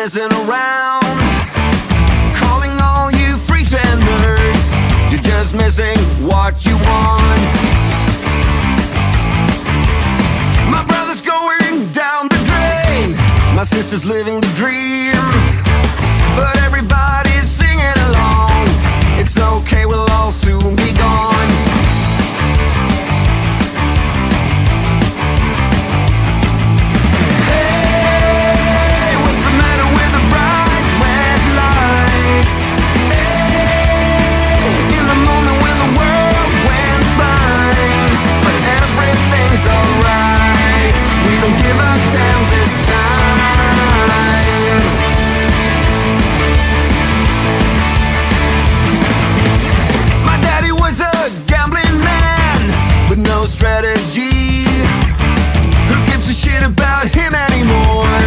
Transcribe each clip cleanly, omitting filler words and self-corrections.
messing around, calling all you freaks and nerds. You're just missing what you want. My brother's going down the drain, my sister's living the dream, but everybody's singing along. It's okay, we'll all soon be gone. Hey, what's the matter with the bright red lights? Hey, in the moment when the world went blind, but everything's alright. We don't give a damn this time. My daddy was a gambling man with no strategy. Who gives a shit about him anymore?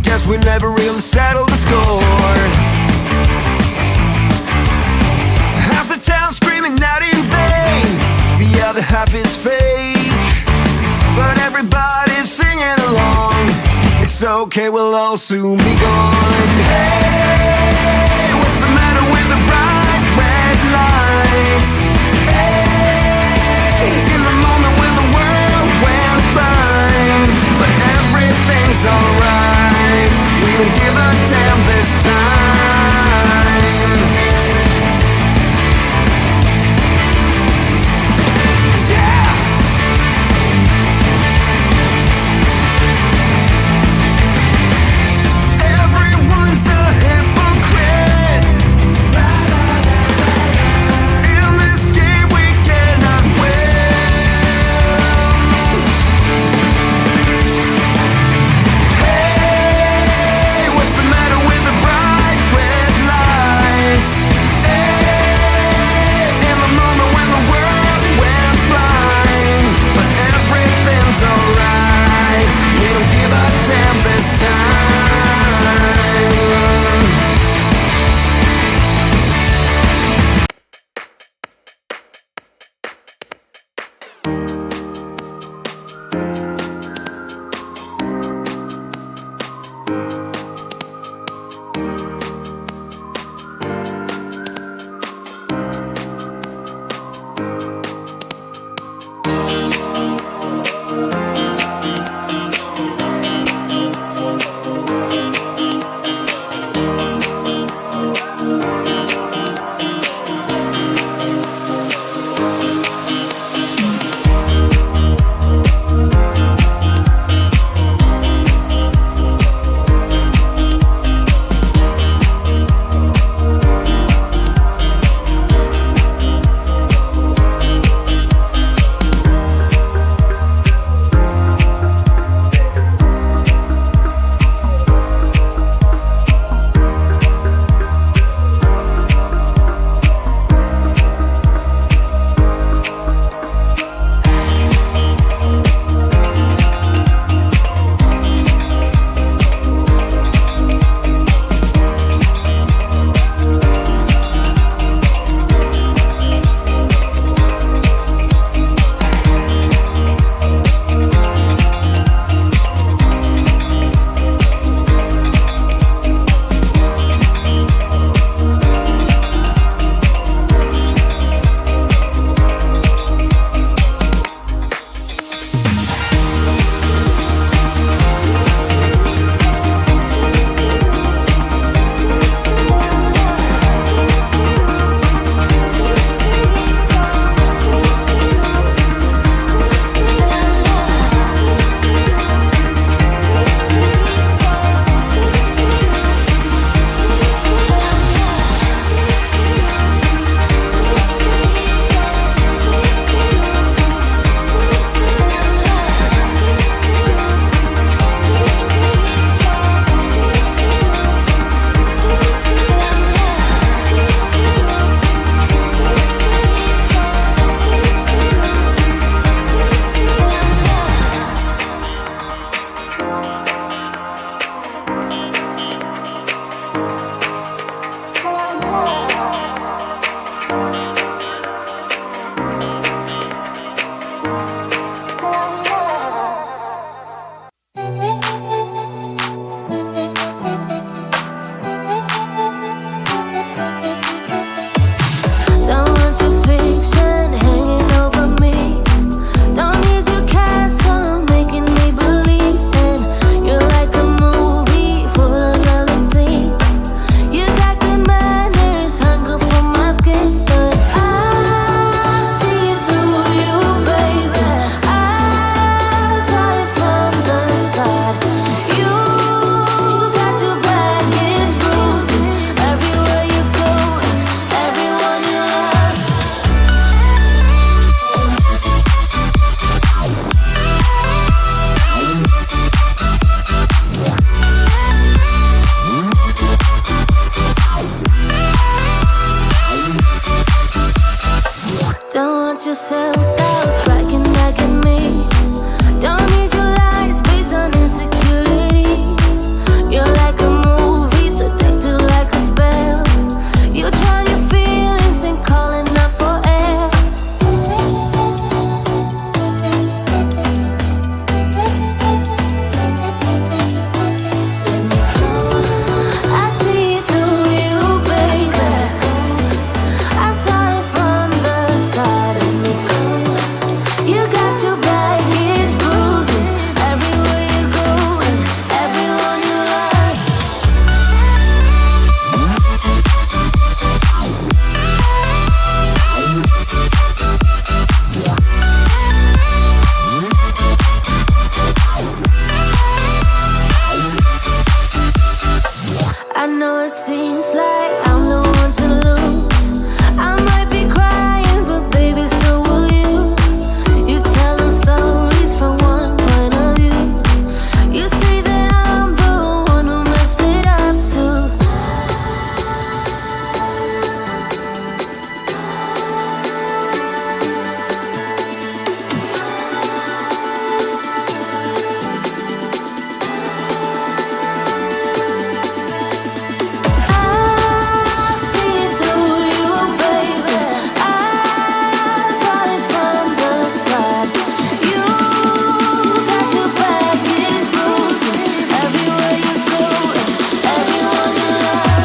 Guess we never really settled the score. Half the town screaming out in vain, the other half is fake, but everybody's singing along. It's okay, we'll all soon be gone. Hey, what's the matter with the bright red lights? Hey, in the moment when the world went blind, but everything's alright. We don't give a damn this time. Yeah! Everyone's a hypocrite in this want your self-doubt striking back at me. Don't need your lies based on insecurity. You're like a movie, seductive like a spell. You drown your feelings and calling up for air. I see through you, baby. I saw it from the side of me. You got your baggage bruising everywhere you go and everyone you love. I know it seems like I'm the one to lose. I might be crying, but baby, so will you. You tell them stories from one point of view. You say that I'm the one who messed it up too. I see through you, baby. I saw it from the start. You got your baggage bruising everywhere you go and everyone you love.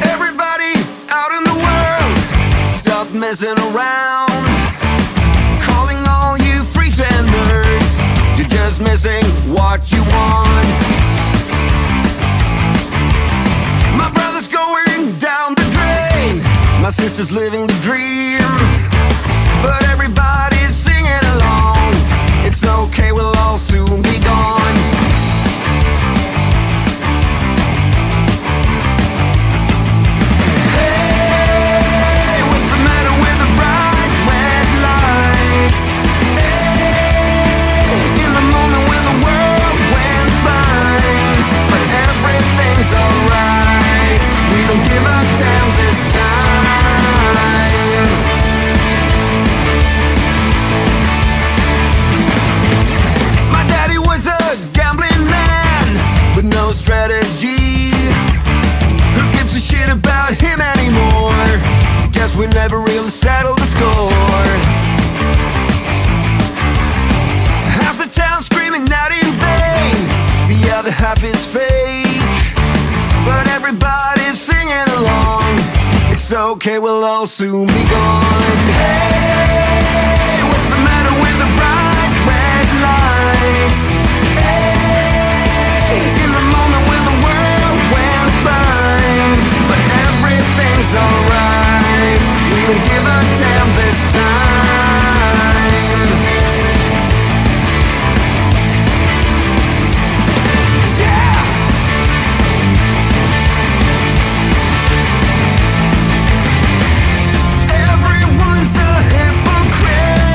Everybody out in the world, stop messing around. Calling all you freaks and nerds, you're just missing what you want. My brother's going down the drain, my sister's living the dream, but everybody's singing along. It's okay, we'll all soon be gone. Hey, what's the matter with the bright red lights? Hey, in the moment when the world went blind, but everything's alright. We don't give a damn this time. My daddy was a gambling man with no strategy. Who gives a shit about him anymore? Guess we never really settled the score. Half the town screaming out in vain, the other half is fake, but everybody's singing along. It's okay, we'll all soon be gone. Hey, what's the matter with the bright red lights? Hey, in the moment when the world went blind, but everything's alright. We don't give a damn this time. Yeah! Everyone's a hypocrite.